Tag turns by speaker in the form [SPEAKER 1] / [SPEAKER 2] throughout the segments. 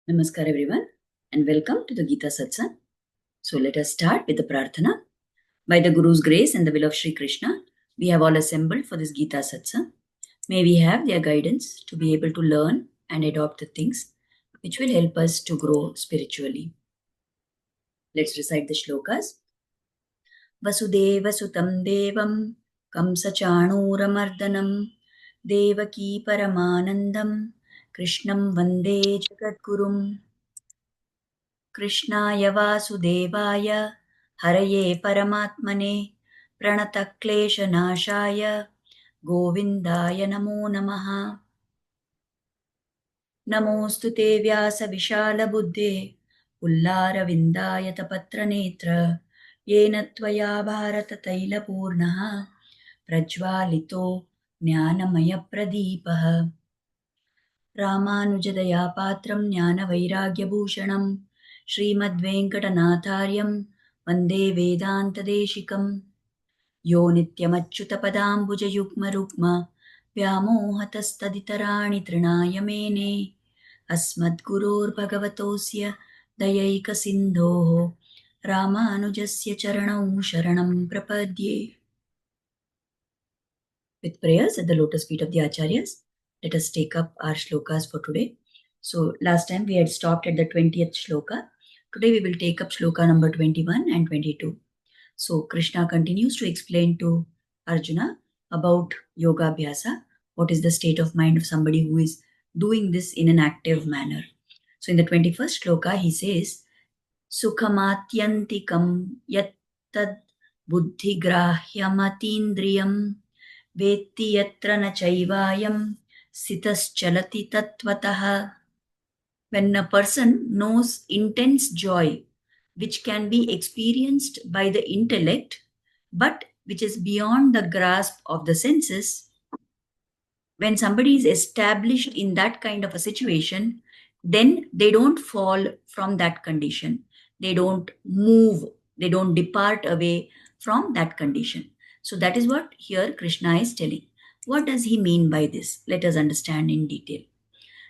[SPEAKER 1] Namaskar everyone and welcome to the Gita Satsang. So let us start with the Prarthana. By the Guru's grace and the will of Sri Krishna, we have all assembled for this Gita Satsang. May we have their guidance to be able to learn and adopt the things which will help us to grow spiritually. Let's recite the shlokas. Vasudeva Sutam Devam Kamsachanuramardanam Devaki Paramanandam Krishnam Vande Jagadgurum कृष्णाय वासुदेवाय हरये परमात्मने प्रणतक्लेशनाशाय गोविन्दाय नमो नमः। नमोऽस्तु ते व्यासविशालबुद्धे पुल्लारविन्दायतपत्रनेत्र येन त्वया भारततैलपूर्णः प्रज्वालितो ज्ञानमयप्रदीपः रामानुजदयापात्रं ज्ञानवैराग्यभूषणं श्रीमद्वेङ्कटनाथार्यं वन्दे वेदान्तदेशिकं यो नित्यमच्युतपदाम्बुजयुग्मरुक्म व्यामोहतस्तदितराणि तृणाय मेने अस्मद्गुरोर्भगवतोऽस्य दयैकसिन्धोः रामानुजस्य चरणौ शरणं प्रपद्ये. With prayers at the lotus feet of the Acharyas, let us take up our shlokas for today. So last time we had stopped at the 20th shloka. Today we will take up shloka number 21 and 22. So Krishna continues to explain to Arjuna about yoga abhyasa, what is the state of mind of somebody who is doing this in an active manner. So in the 21st shloka he says, Sukhamatyantikam yattad buddhigrahyamatīndriyam वेत्ति यत्र न चैवायं सितश्चलति तत्त्वतः. When a person knows intense joy, which can be experienced by the intellect, but which is beyond the grasp of the senses, when somebody is established in that kind of a situation, then they don't fall from that condition. They don't move, they don't depart away from that condition. So that is what here Krishna is telling. What does he mean by this? Let us understand in detail.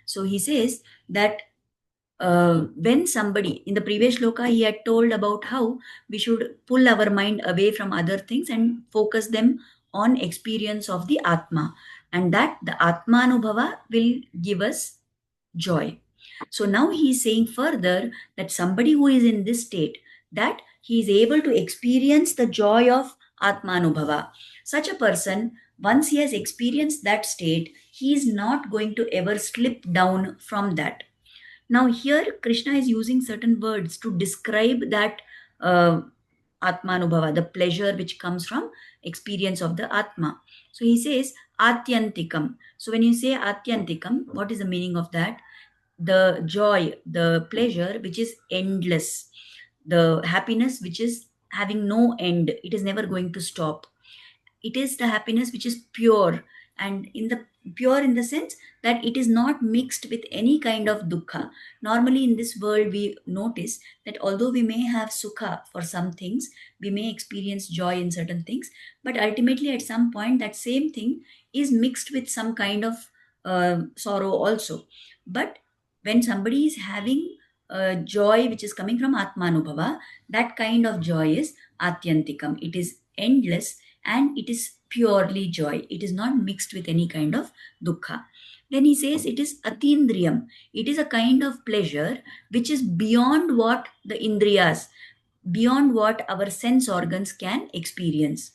[SPEAKER 1] So he says that when somebody, in the previous shloka, he had told about how we should pull our mind away from other things and focus them on experience of the Atma. And that the Atmanubhava will give us joy. So now he is saying further that somebody who is in this state, that he is able to experience the joy of Atmanubhava. Such a person, once he has experienced that state, he is not going to ever slip down from that. Now here Krishna is using certain words to describe that Atmanubhava, the pleasure which comes from experience of the Atma. So he says Atyantikam. So when you say Atyantikam, what is the meaning of that? The joy, the pleasure which is endless, the happiness which is having no end, it is never going to stop. It is the happiness which is pure, and in the pure in the sense that it is not mixed with any kind of dukkha. Normally in this world we notice that although we may have sukha for some things, we may experience joy in certain things, but ultimately at some point that same thing is mixed with some kind of sorrow also. But when somebody is having joy which is coming from Atmanubhava, that kind of joy is Atyantikam. It is endless and it is purely joy. It is not mixed with any kind of dukkha. Then he says it is atindriyam. It is a kind of pleasure which is beyond what the indriyas, beyond what our sense organs can experience.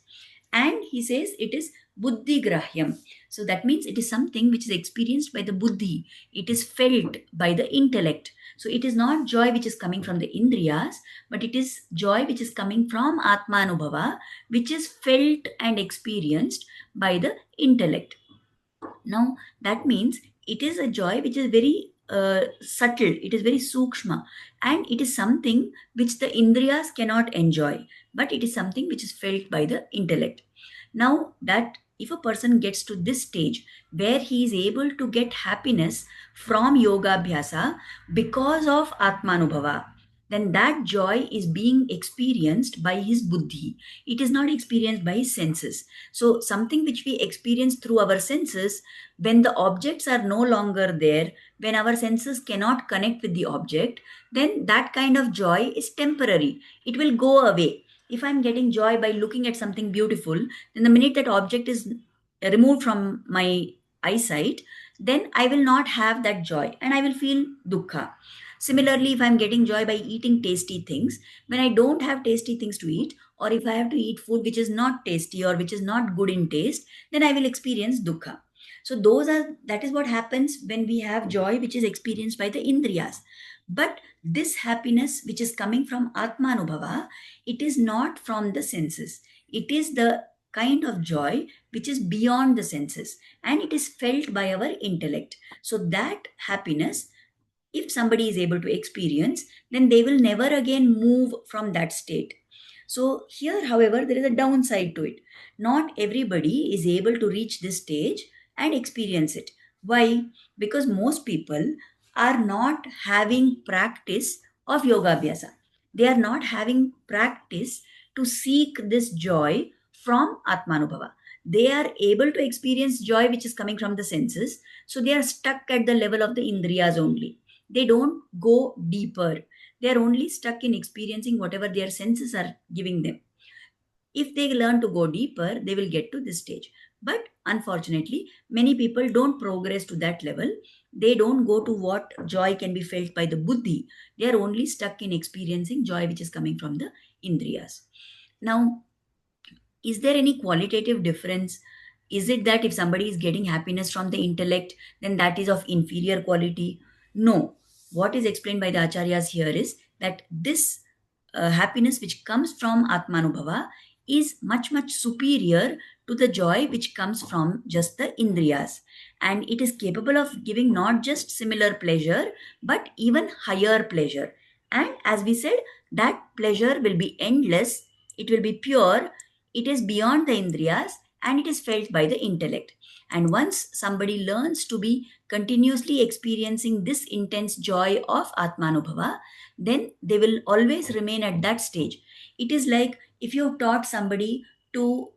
[SPEAKER 1] And he says it is buddhi grahyam. So that means it is something which is experienced by the buddhi. It is felt by the intellect. So it is not joy which is coming from the indriyas, but it is joy which is coming from Atmanubhava, which is felt and experienced by the intellect. Now that means it is a joy which is very subtle, it is very sukshma, and it is something which the indriyas cannot enjoy, but it is something which is felt by the intellect. Now that if a person gets to this stage where he is able to get happiness from yoga abhyasa because of Atmanubhava, then that joy is being experienced by his buddhi. It is not experienced by his senses. So, something which we experience through our senses, when the objects are no longer there, when our senses cannot connect with the object, then that kind of joy is temporary. It will go away. If I'm getting joy by looking at something beautiful, then the minute that object is removed from my eyesight, then I will not have that joy and I will feel dukkha. Similarly, if I'm getting joy by eating tasty things, when I don't have tasty things to eat, or if I have to eat food which is not tasty or which is not good in taste, then I will experience dukkha. So that is what happens when we have joy which is experienced by the indriyas. But this happiness which is coming from Atmanubhava, it is not from the senses. It is the kind of joy which is beyond the senses and it is felt by our intellect. So that happiness, if somebody is able to experience, then they will never again move from that state. So, here, however, there is a downside to it. Not everybody is able to reach this stage and experience it. Why? Because most people are not having practice of yoga abhyasa. They are not having practice to seek this joy from Atmanubhava. They are able to experience joy which is coming from the senses. So they are stuck at the level of the indriyas only. They don't go deeper. They are only stuck in experiencing whatever their senses are giving them. If they learn to go deeper, they will get to this stage. But unfortunately, many people don't progress to that level. They don't go to what joy can be felt by the buddhi. They are only stuck in experiencing joy which is coming from the indriyas. Now, is there any qualitative difference? Is it that if somebody is getting happiness from the intellect, then that is of inferior quality? No. What is explained by the acharyas here is that this happiness which comes from Atmanubhava is much, much superior to the joy which comes from just the Indriyas. And it is capable of giving not just similar pleasure, but even higher pleasure. And as we said, that pleasure will be endless, it will be pure, it is beyond the Indriyas, and it is felt by the intellect. And once somebody learns to be continuously experiencing this intense joy of Atmanubhava, then they will always remain at that stage. It is like if you taught somebody to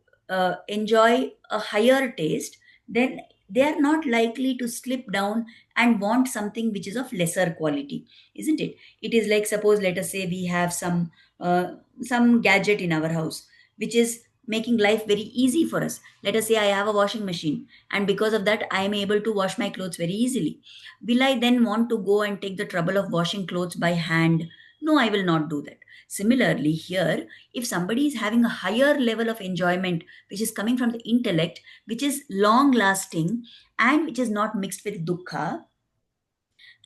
[SPEAKER 1] enjoy a higher taste, then they are not likely to slip down and want something which is of lesser quality, isn't it? It is like, suppose, let us say we have some gadget in our house which is making life very easy for us. Let us say I have a washing machine, and because of that, I am able to wash my clothes very easily. Will I then want to go and take the trouble of washing clothes by hand? No, I will not do that. Similarly, here, if somebody is having a higher level of enjoyment, which is coming from the intellect, which is long lasting, and which is not mixed with dukkha,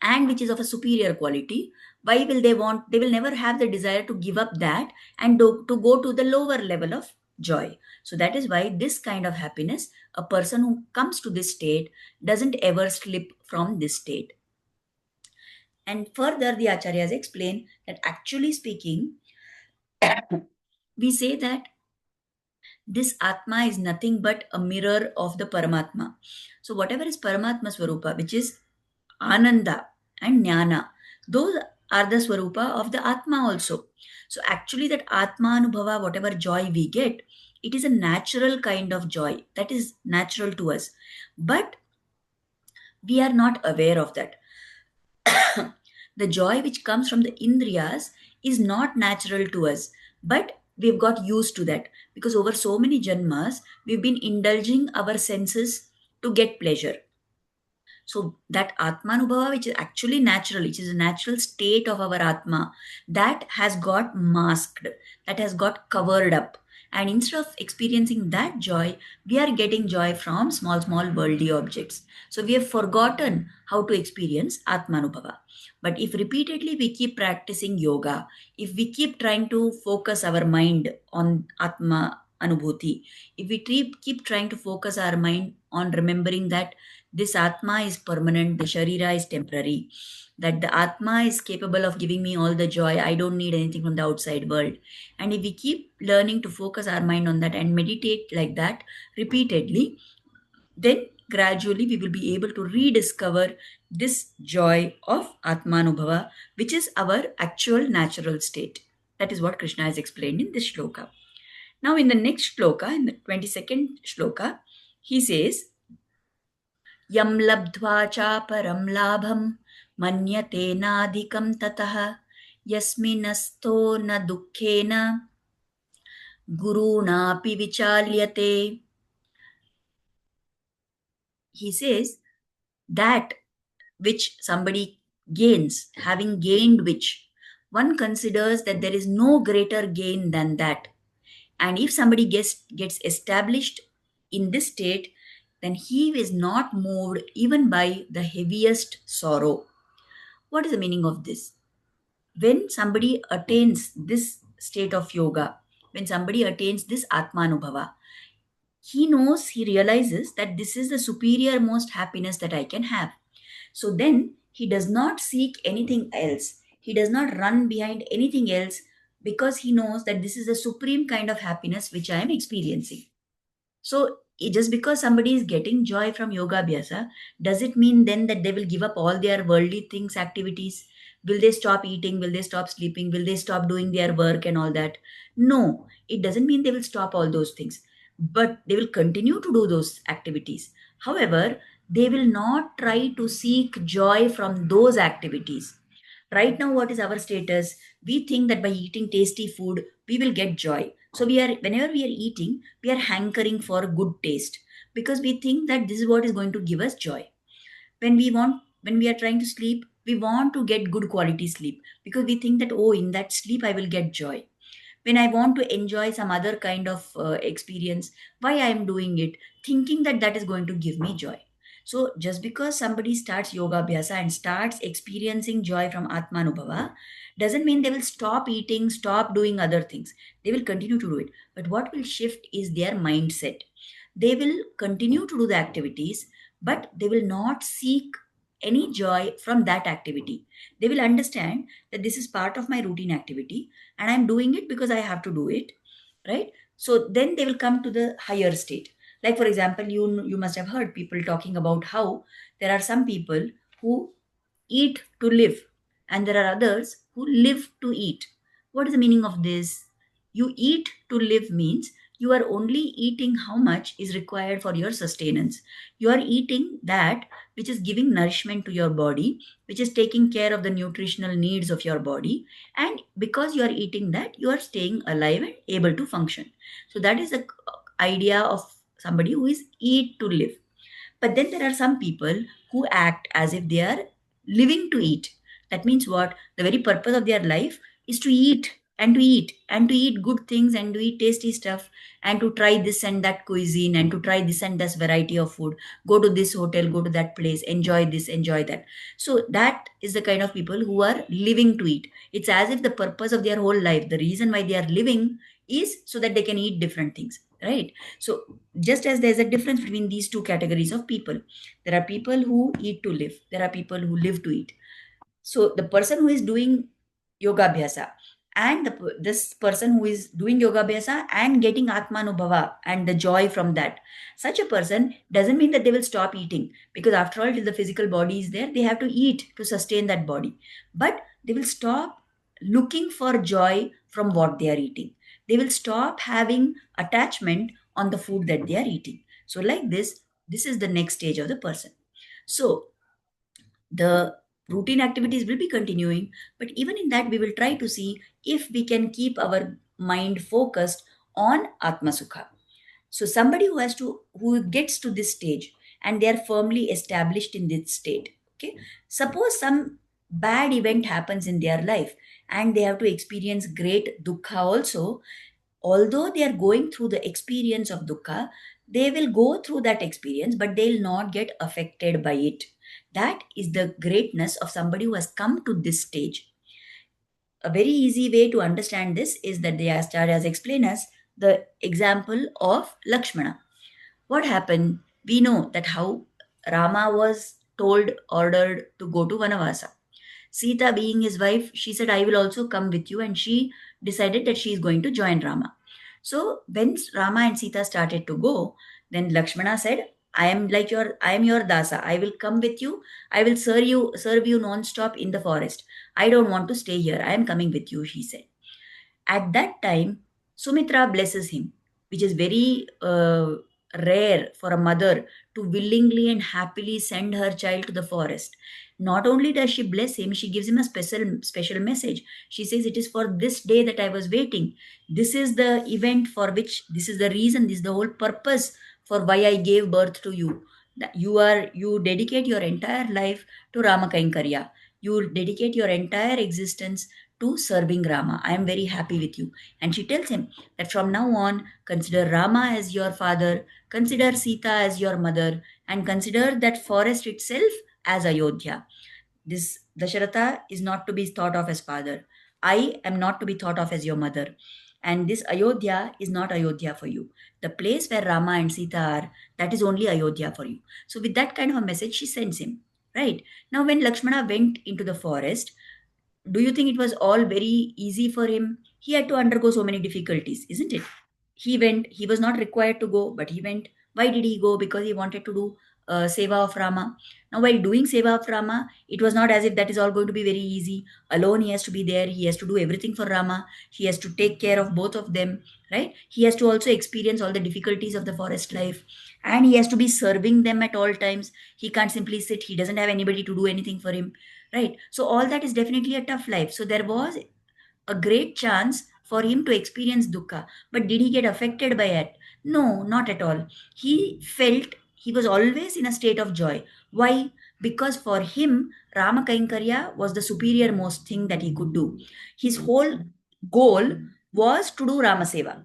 [SPEAKER 1] and which is of a superior quality, why will they want? They will never have the desire to give up that and to go to the lower level of joy. So that is why this kind of happiness, a person who comes to this state doesn't ever slip from this state. And further, the acharyas explain that actually speaking, we say that this Atma is nothing but a mirror of the Paramatma. So, whatever is Paramatma Swarupa, which is Ananda and Jnana, those are the Swarupa of the Atma also. So, actually, that Atma Anubhava, whatever joy we get, it is a natural kind of joy that is natural to us. But we are not aware of that. The joy which comes from the Indriyas is not natural to us, but we've got used to that because over so many janmas, we've been indulging our senses to get pleasure. So that Atmanubhava, which is actually natural, which is a natural state of our Atma, that has got masked, that has got covered up. And instead of experiencing that joy, we are getting joy from small, small worldly objects. So we have forgotten how to experience Atmanubhava. But if repeatedly we keep practicing yoga, if we keep trying to focus our mind on Atma Anubhuti, if we keep trying to focus our mind on remembering that this Atma is permanent, the Sharira is temporary, that the Atma is capable of giving me all the joy, I don't need anything from the outside world. And if we keep learning to focus our mind on that and meditate like that repeatedly, then gradually we will be able to rediscover this joy of Atmanubhava, which is our actual natural state. That is what Krishna has explained in this shloka. Now, in the next shloka, in the 22nd shloka, he says, Yam labdhva cha param labham manyate nadikam tatah yasminasto na dukkhena gurunapi vichalyate. He says that which somebody gains, having gained which, one considers that there is no greater gain than that. And if somebody gets established in this state, then he is not moved even by the heaviest sorrow. What is the meaning of this? When somebody attains this state of yoga, when somebody attains this Atmanubhava, he realizes that this is the superior most happiness that I can have. So then he does not seek anything else. He does not run behind anything else because he knows that this is the supreme kind of happiness which I am experiencing. So just because somebody is getting joy from yoga abhyasa, does it mean then that they will give up all their worldly things, activities? Will they stop eating? Will they stop sleeping? Will they stop doing their work and all that? No, it doesn't mean they will stop all those things, but they will continue to do those activities. However, they will not try to seek joy from those activities. Right now, what is our status? We think that by eating tasty food, we will get joy. So whenever we are eating, we are hankering for good taste because we think that this is what is going to give us joy. When we are trying to sleep, we want to get good quality sleep because we think that, oh, in that sleep I will get joy. When I want to enjoy some other kind of experience, why I am doing it, thinking that that is going to give me joy. So just because somebody starts yoga abhyasa and starts experiencing joy from Atmanubhava, doesn't mean they will stop eating, stop doing other things. They will continue to do it. But what will shift is their mindset. They will continue to do the activities, but they will not seek any joy from that activity. They will understand that this is part of my routine activity and I'm doing it because I have to do it, right? So then they will come to the higher state. Like for example, you must have heard people talking about how there are some people who eat to live and there are others who live to eat. What is the meaning of this? You eat to live means you are only eating how much is required for your sustenance. You are eating that which is giving nourishment to your body, which is taking care of the nutritional needs of your body. And because you are eating that, you are staying alive and able to function. So that is the idea of somebody who is eat to live. But then there are some people who act as if they are living to eat. That means what? The very purpose of their life is to eat and to eat and to eat good things and to eat tasty stuff and to try this and that cuisine and to try this and that variety of food. Go to this hotel, go to that place, enjoy this, enjoy that. So that is the kind of people who are living to eat. It's as if the purpose of their whole life, the reason why they are living is so that they can eat different things, right? So just as there's a difference between these two categories of people, there are people who eat to live, there are people who live to eat. So the person who is doing yoga abhyasa and this person who is doing yoga abhyasa and getting atmanubhava and the joy from that, such a person doesn't mean that they will stop eating, because after all, till the physical body is there, they have to eat to sustain that body. But they will stop looking for joy from what they are eating. They will stop having attachment on the food that they are eating. So like this is the next stage of the person. So the routine activities will be continuing, but even in that we will try to see if we can keep our mind focused on atma sukha. So somebody who gets to this stage and they are firmly established in this state, okay, suppose some bad event happens in their life and they have to experience great dukkha also. Although they are going through the experience of dukkha, they will go through that experience, but they'll not get affected by it. That is the greatness of somebody who has come to this stage. A very easy way to understand this is that the Acharyas explain us the example of Lakshmana. What happened? We know that how Rama was ordered to go to Vanavasa. Sita, being his wife, she said, I will also come with you, and she decided that she is going to join Rama. So when Rama and Sita started to go, then Lakshmana said, I am your dasa. I will come with you. I will serve you non-stop in the forest. I don't want to stay here. I am coming with you, she said. At that time, Sumitra blesses him, which is very rare for a mother to willingly and happily send her child to the forest. Not only does she bless him, she gives him a special message. She says, "It is for this day that I was waiting. This is the event for which, this is the reason, this is the whole purpose for why I gave birth to you. That you dedicate your entire life to Ramakankarya. You dedicate your entire existence to serving Rama. I am very happy with you." And she tells him that from now on, consider Rama as your father, consider Sita as your mother, and consider that forest itself as Ayodhya. This Dasharatha is not to be thought of as father. I am not to be thought of as your mother. And this Ayodhya is not Ayodhya for you. The place where Rama and Sita are, that is only Ayodhya for you. So, with that kind of a message, she sends him. Right. Now, when Lakshmana went into the forest, do you think it was all very easy for him? He had to undergo so many difficulties, isn't it? He went, he was not required to go, but he went. Why did he go? Because he wanted to do Seva of Rama. Now, while doing Seva of Rama, it was not as if that is all going to be very easy. Alone, he has to be there. He has to do everything for Rama. He has to take care of both of them, right? He has to also experience all the difficulties of the forest life. And he has to be serving them at all times. He can't simply sit. He doesn't have anybody to do anything for him, right? So all that is definitely a tough life. So there was a great chance for him to experience dukkha. But did he get affected by it? No, not at all. He felt he was always in a state of joy. Why? Because for him, Rama Kainkarya was the superior most thing that he could do. His whole goal was to do Rama Seva.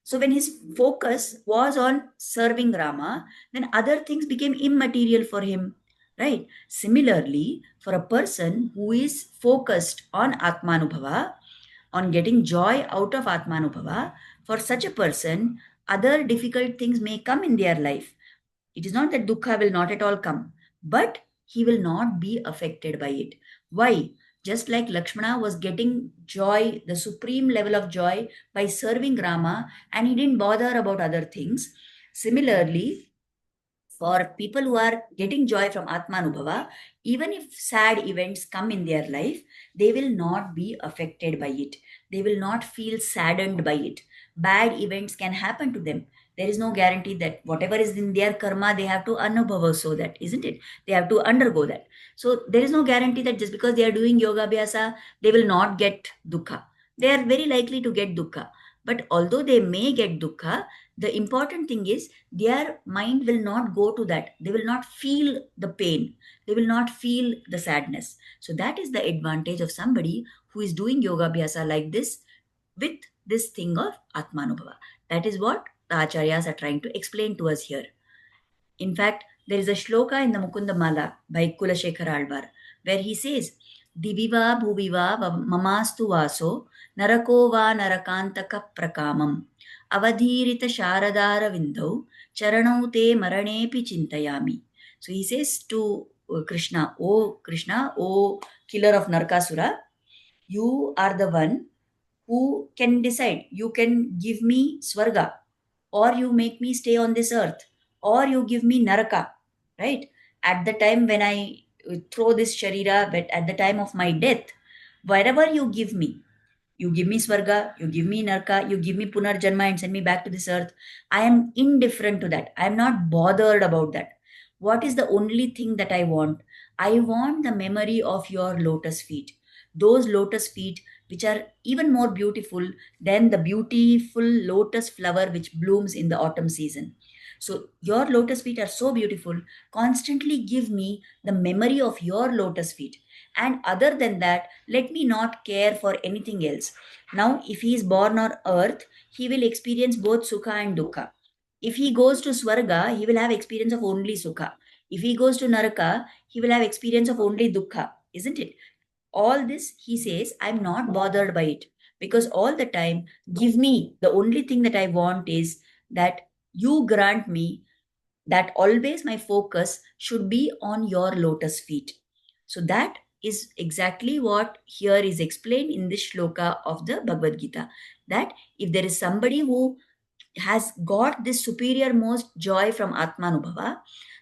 [SPEAKER 1] So when his focus was on serving Rama, then other things became immaterial for him, right? Similarly, for a person who is focused on Atmanubhava, on getting joy out of Atmanubhava, for such a person, other difficult things may come in their life. It is not that dukkha will not at all come, but he will not be affected by it. Why? Just like Lakshmana was getting joy, the supreme level of joy by serving Rama, and he didn't bother about other things. Similarly, for people who are getting joy from Atmanubhava, even if sad events come in their life, they will not be affected by it. They will not feel saddened by it. Bad events can happen to them. There is no guarantee that whatever is in their karma, they have to anubhava, so that, isn't it? They have to undergo that. So there is no guarantee that just because they are doing yoga abhyasa, they will not get dukkha. They are very likely to get dukkha. But although they may get dukkha, the important thing is their mind will not go to that. They will not feel the pain. They will not feel the sadness. So that is the advantage of somebody who is doing yoga abhyasa like this with this thing of Atmanubhava. That is what the Acharyas are trying to explain to us here. In fact, there is a shloka in the Mukunda Mala by Kulashekar Alvar where he says, Diviva bhuviva mamastu vaso narako va narakantaka prakamam avadhirita sharadara vindau charanau te maranepi chintayami. So he says to Krishna, O killer of Narkasura, you are the one who can decide. You can give me Swarga, or you make me stay on this earth, or you give me Naraka, right? At the time when I throw this Sharira, but at the time of my death, wherever you give me Swarga, you give me Naraka, you give me Punarjanma and send me back to this earth. I am indifferent to that. I am not bothered about that. What is the only thing that I want? I want the memory of your lotus feet. Those lotus feet, which are even more beautiful than the beautiful lotus flower which blooms in the autumn season. So, your lotus feet are so beautiful. Constantly give me the memory of your lotus feet. And other than that, let me not care for anything else. Now, if he is born on earth, he will experience both Sukha and Dukkha. If he goes to Swarga, he will have experience of only Sukha. If he goes to Naraka, he will have experience of only Dukkha, isn't it? All this, he says, I'm not bothered by it because all the time, give me the only thing that I want is that you grant me that always my focus should be on your lotus feet. So that is exactly what here is explained in this shloka of the Bhagavad Gita. That if there is somebody who has got this superior most joy from Atmanubhava,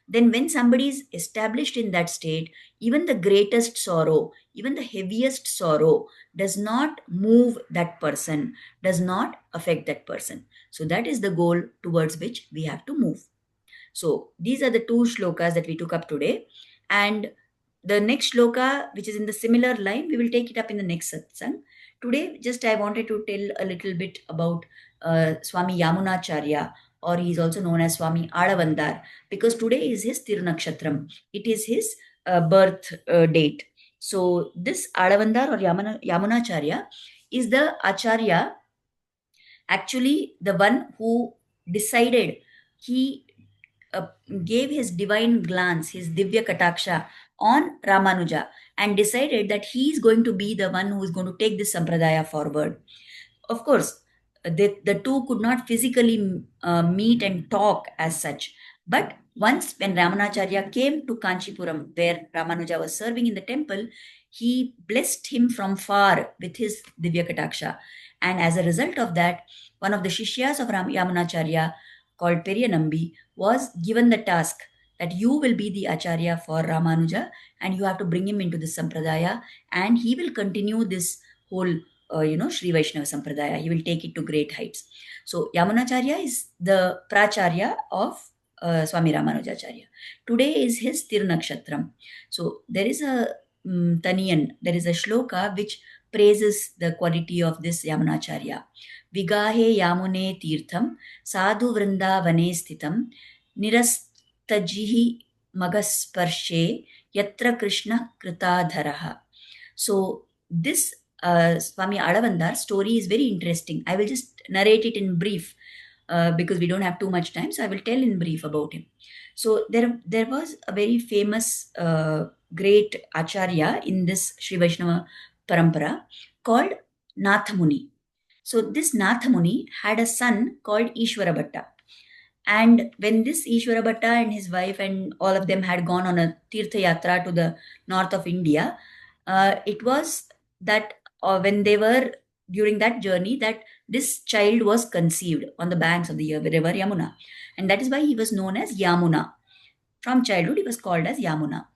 [SPEAKER 1] then when somebody is established in that state, even the greatest sorrow, even the heaviest sorrow does not move that person, does not affect that person. So that is the goal towards which we have to move. So these are the two shlokas that we took up today. And the next shloka, which is in the similar line, we will take it up in the next satsang. Today, just I wanted to tell a little bit about Swami Yamunacharya, or he is also known as Swami Alavandar, because today is his Tirunakshatram. It is his birth date. So this Alavandar or Yamunacharya is the Acharya, actually the one who decided, he uh, gave his divine glance, his Divya Kataksha on Ramanuja, and decided that he is going to be the one who is going to take this Sampradaya forward. Of course, the two could not physically meet and talk as such. But once, when Ramanacharya came to Kanchipuram, where Ramanuja was serving in the temple, he blessed him from far with his Divya Kataksha. And as a result of that, one of the Shishyas of Yamunacharya, called Periyanambi, was given the task that you will be the Acharya for Ramanuja, and you have to bring him into the Sampradaya, and he will continue this whole Sri Vaishnava Sampradaya. He will take it to great heights. So Yamunacharya is the Pracharya of Swami Ramanujacharya. Today is his Tirunakshatram. So there is a Taniyan, there is a shloka which praises the quality of this Yamunacharya. Vigahe Yamune Tirtham Sadhu Vrindavane Sthitam Nirastajihi Magasparshe Yatra Krishna Kritadharaha. So this Swami Alavandar story is very interesting. I will just narrate it in brief because we don't have too much time. So I will tell in brief about him. So there was a very famous great Acharya in this Sri Vaishnava Parampara called Nathamuni. So this Nathamuni had a son called Ishwara Bhatta. And when this Ishwara Bhatta and his wife and all of them had gone on a Tirtha Yatra to the north of India, it was that when they were during that journey, that this child was conceived on the banks of the river Yamuna. And that is why he was known as Yamuna. From childhood, he was called as Yamuna.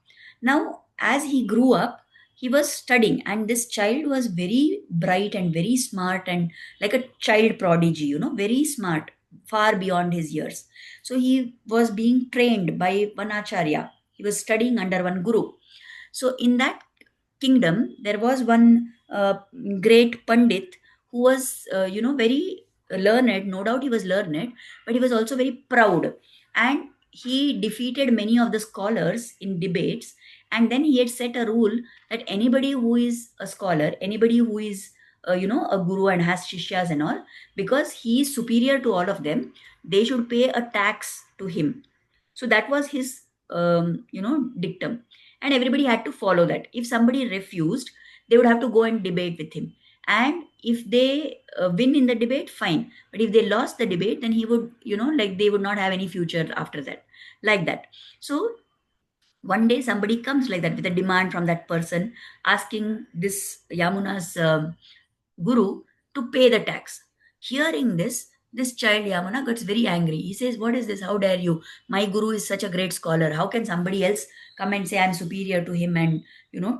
[SPEAKER 1] Now, as he grew up, he was studying, and this child was very bright and very smart and like a child prodigy, very smart, far beyond his years. So he was being trained by one acharya. He was studying under one guru. So in that kingdom, there was one great pandit who was, very learned. No doubt he was learned, but he was also very proud. And he defeated many of the scholars in debates. And then he had set a rule that anybody who is a scholar, anybody who is, a guru and has shishyas and all, because he is superior to all of them, they should pay a tax to him. So that was his, dictum, and everybody had to follow that. If somebody refused, they would have to go and debate with him, and if they win in the debate, fine, but if they lost the debate, then he would, like they would not have any future after that, like that. So one day somebody comes like that with a demand from that person, asking this Yamuna's guru to pay the tax. Hearing this child Yamuna gets very angry. He says, "What is this? How dare you? My guru is such a great scholar. How can somebody else come and say I'm superior to him and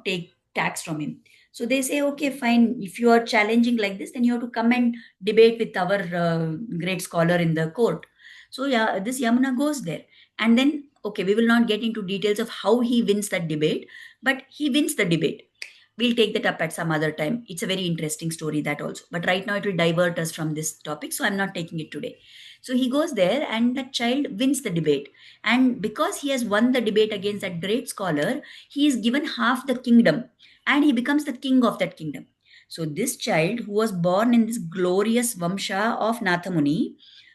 [SPEAKER 1] take tax from him?" So they say, "Okay, fine. If you are challenging like this, then you have to come and debate with our great scholar in the court." So yeah, this Yamuna goes there, and then okay, we will not get into details of how he wins that debate, but he wins the debate. We'll take that up at some other time. It's a very interesting story, that also. But right now, it will divert us from this topic, so I'm not taking it today. So he goes there, and that child wins the debate. And because he has won the debate against that great scholar, he is given half the kingdom, and he becomes the king of that kingdom. So this child, who was born in this glorious Vamsha of Nathamuni,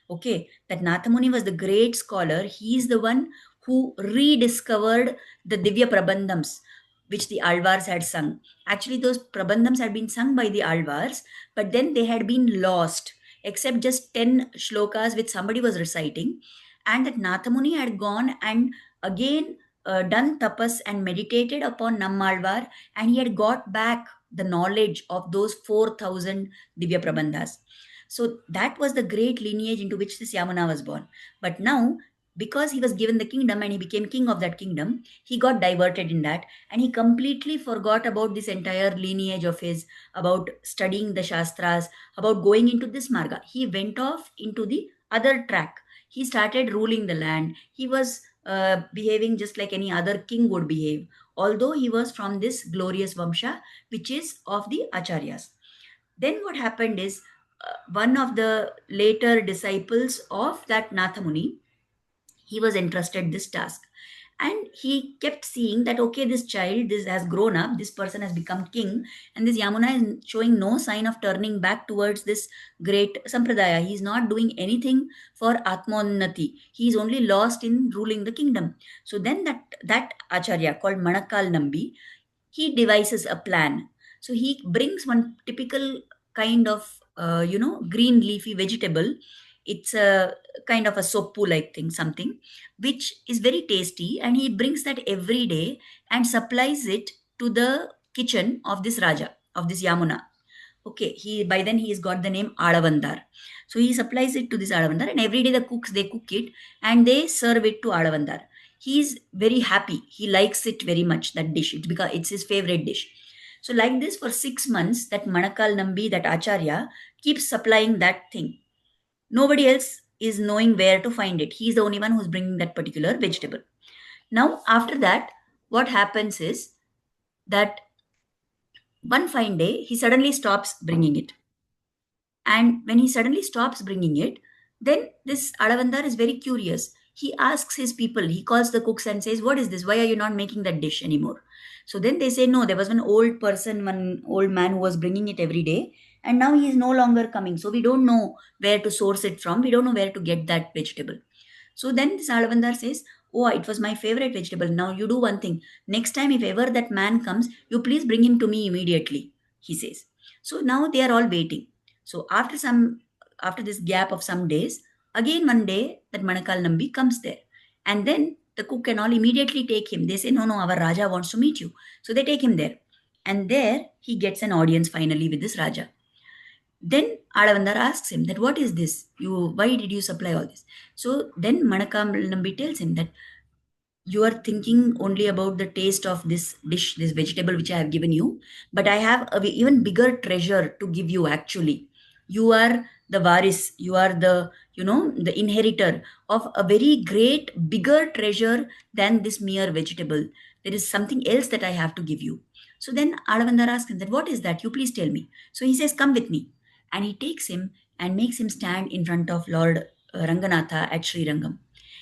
[SPEAKER 1] okay, that Nathamuni was the great scholar. He is the one who rediscovered the Divya Prabandhams, which the Alvars had sung. Actually, those Prabandhams had been sung by the Alvars, but then they had been lost, except just 10 shlokas which somebody was reciting. And that Nathamuni had gone and again done tapas and meditated upon Nammalvar, and he had got back the knowledge of those 4,000 Divya Prabandhas. So that was the great lineage into which this Yamuna was born. But now, because he was given the kingdom and he became king of that kingdom, he got diverted in that, and he completely forgot about this entire lineage of his, about studying the Shastras, about going into this Marga. He went off into the other track. He started ruling the land. He was behaving just like any other king would behave, although he was from this glorious Vamsha, which is of the Acharyas. Then what happened is, one of the later disciples of that Nathamuni, he was entrusted this task, and he kept seeing that, okay, this child, this has grown up, this person has become king, and this Yamuna is showing no sign of turning back towards this great sampradaya. He's not doing anything for atmonnati. He's only lost in ruling the kingdom. So then that acharya called Manakal Nambi, he devises a plan. So he brings one typical kind of green leafy vegetable. It's a kind of a soppu like thing, something which is very tasty, and he brings that every day and supplies it to the kitchen of this Raja, of this Yamuna. Okay, he by then he has got the name Alavandar. So he supplies it to this Alavandar, and every day the cooks, they cook it and they serve it to Alavandar. He is very happy. He likes it very much, that dish. It's because it's his favorite dish. So like this for 6 months, that Manakal Nambi, that Acharya, keeps supplying that thing. Nobody else is knowing where to find it. He's the only one who's bringing that particular vegetable. Now, after that, what happens is that one fine day, he suddenly stops bringing it. And when he suddenly stops bringing it, then this Alavandar is very curious. He asks his people, he calls the cooks and says, "What is this? Why are you not making that dish anymore?" So then they say, "No, there was one old person, one old man who was bringing it every day, and now he is no longer coming. So we don't know where to source it from. We don't know where to get that vegetable." So then this Alavandar says, "Oh, it was my favorite vegetable. Now you do one thing. Next time, if ever that man comes, you please bring him to me immediately," he says. So now they are all waiting. So after this gap of some days, again one day that Manakal Nambi comes there. And then the cook and all immediately take him. They say, "No, no, our Raja wants to meet you." So they take him there. And there he gets an audience finally with this Raja. Then Alavandar asks him that, "What is this? Why did you supply all this?" So then Manakal Nambi tells him that, "You are thinking only about the taste of this dish, this vegetable which I have given you, but I have a even bigger treasure to give you actually. You are the varis, you are the inheritor of a very great, bigger treasure than this mere vegetable. There is something else that I have to give you." So then Alavandar asks him that, "What is that? You please tell me." So he says, "Come with me." And he takes him and makes him stand in front of Lord Ranganatha at Sri Rangam.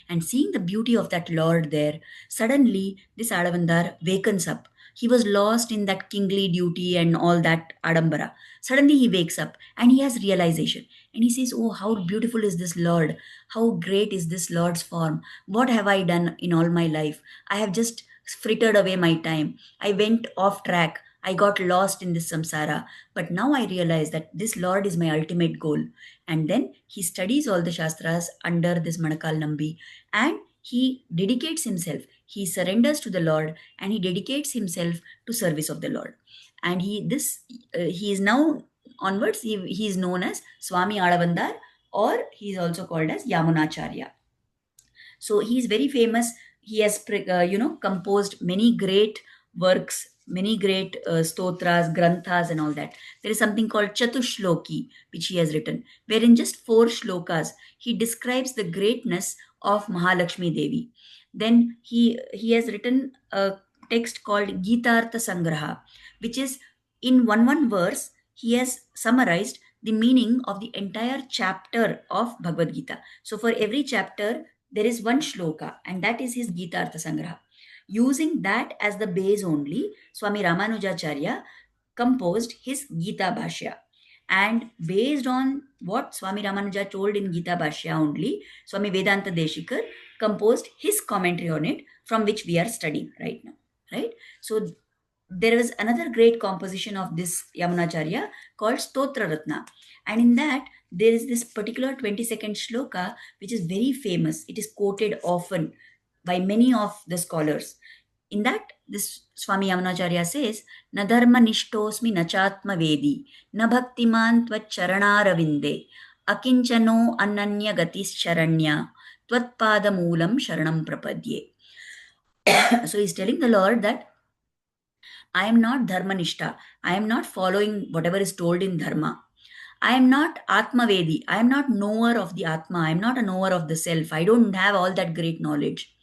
[SPEAKER 1] And seeing the beauty of that Lord there, suddenly this Alavandar wakens up. He was lost in that kingly duty and all that Adambara. Suddenly he wakes up and he has realization. And he says, "Oh, how beautiful is this Lord! How great is this Lord's form! What have I done in all my life? I have just frittered away my time. I went off track. I got lost in this samsara. But now I realize that this Lord is my ultimate goal." And then he studies all the Shastras under this Manakal Nambi, and he dedicates himself. He surrenders to the Lord and he dedicates himself to service of the Lord. And he is now onwards, he is known as Swami Alavandar, or he is also called as Yamunacharya. So he is very famous. He has composed many great works, many great stotras, granthas, and all that. There is something called Chatushloki, which he has written, where in just 4 shlokas he describes the greatness of Mahalakshmi Devi. Then he has written a text called Gitartha Sangraha, which is in one verse he has summarized the meaning of the entire chapter of Bhagavad Gita. So for every chapter there is one shloka, and that is his Gita Artha Sangraha. Using that as the base only, Swami Ramanujacharya composed his Gita Bhashya. And based on what Swami Ramanuja told in Gita Bhashya only, Swami Vedanta Deshikar composed his commentary on it, from which we are studying right now. Right? So there was another great composition of this Yamunacharya called Stotra Ratna. And in that, there is this particular 22nd shloka, which is very famous. It is quoted often by many of the scholars. In that this Swami Yamunacharya says, "Na dharma nishtosmi na chatma vedi, na bhaktiman tvat charanaravinde, akinchano ananya gatis charanya, tvat pada moolam sharanam prapadye." So he's telling the Lord that I am not dharmanishta. I am not following whatever is told in dharma. I am not Atmavedi. I am not knower of the Atma. I am not a knower of the self. I don't have all that great knowledge.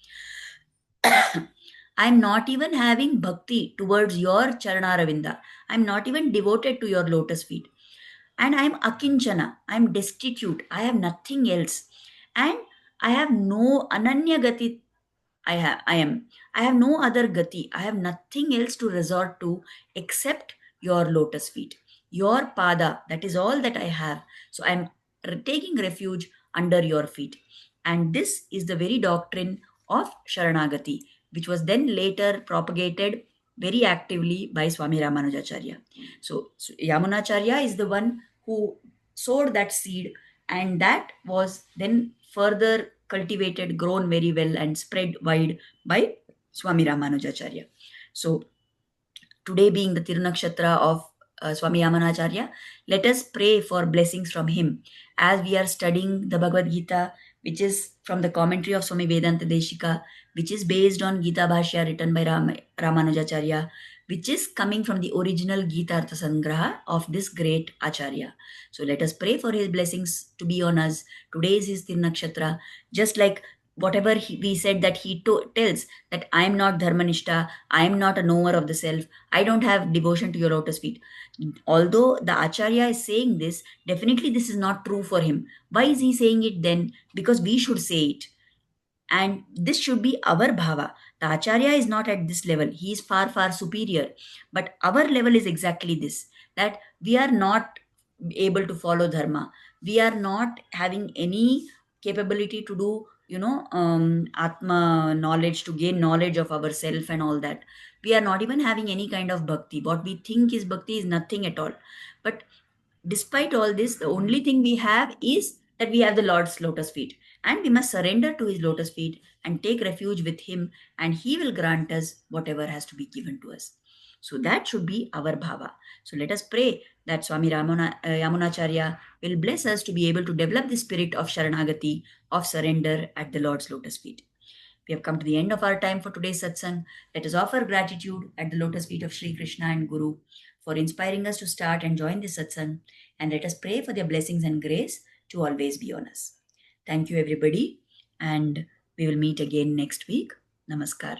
[SPEAKER 1] I am not even having bhakti towards your Charana I'm not even devoted to your lotus feet. And I am akinchana. I am destitute. I have nothing else. And I have no ananya gati. I have no other gati. I have nothing else to resort to except your lotus feet. Your pada. That is all that I have. So I am taking refuge under your feet. And this is the very doctrine of Sharanagati, which was then later propagated very actively by Swami Ramanujacharya. So Yamunacharya is the one who sowed that seed, and that was then further cultivated, grown very well, and spread wide by Swami Ramanujacharya. So today being the Tirunakshatra of Swami Yamunacharya, let us pray for blessings from him as we are studying the Bhagavad Gita, which is from the commentary of Swami Vedanta Deshika, which is based on Gita Bhashya written by Ramanujacharya, which is coming from the original Gita Artha Sangraha of this great Acharya. So let us pray for his blessings to be on us. Today is his Tirunakshatra, just like whatever we said that he tells that I am not Dharmanishta, I am not a knower of the self, I don't have devotion to your lotus feet. Although the Acharya is saying this, definitely this is not true for him. Why is he saying it then? Because we should say it. And this should be our bhava. The Acharya is not at this level. He is far, far superior. But our level is exactly this, that we are not able to follow dharma. We are not having any capability to do, Atma knowledge, to gain knowledge of ourself and all that. We are not even having any kind of bhakti. What we think is bhakti is nothing at all. But despite all this, the only thing we have is that we have the Lord's lotus feet, and we must surrender to his lotus feet and take refuge with him, and he will grant us whatever has to be given to us. So that should be our bhava. So let us pray that Swami Yamunacharya will bless us to be able to develop the spirit of Sharanagati, of surrender at the Lord's lotus feet. We have come to the end of our time for today's satsang. Let us offer gratitude at the lotus feet of Sri Krishna and Guru for inspiring us to start and join this satsang. And let us pray for their blessings and grace to always be on us. Thank you, everybody. And we will meet again next week. Namaskar.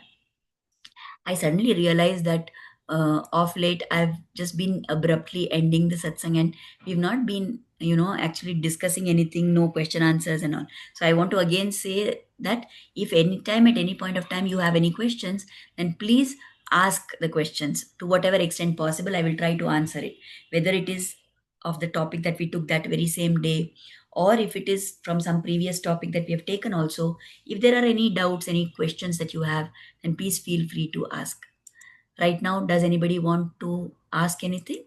[SPEAKER 1] I suddenly realized that of late I've just been abruptly ending the satsang, and we've not been, actually discussing anything, no question answers and all. So I want to again say that if anytime at any point of time you have any questions, then please ask the questions to whatever extent possible. I will try to answer it, whether it is of the topic that we took that very same day, or if it is from some previous topic that we have taken also. If there are any doubts, any questions that you have, then please feel free to ask. Right now, does anybody want to ask anything?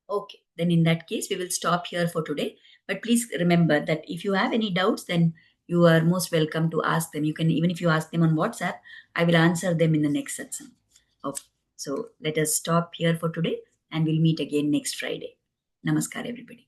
[SPEAKER 1] Okay, then in that case, we will stop here for today. But please remember that if you have any doubts, then you are most welcome to ask them. You can, even if you ask them on WhatsApp, I will answer them in the next satsang. Okay, so let us stop here for today, and we'll meet again next Friday. Namaskar, everybody.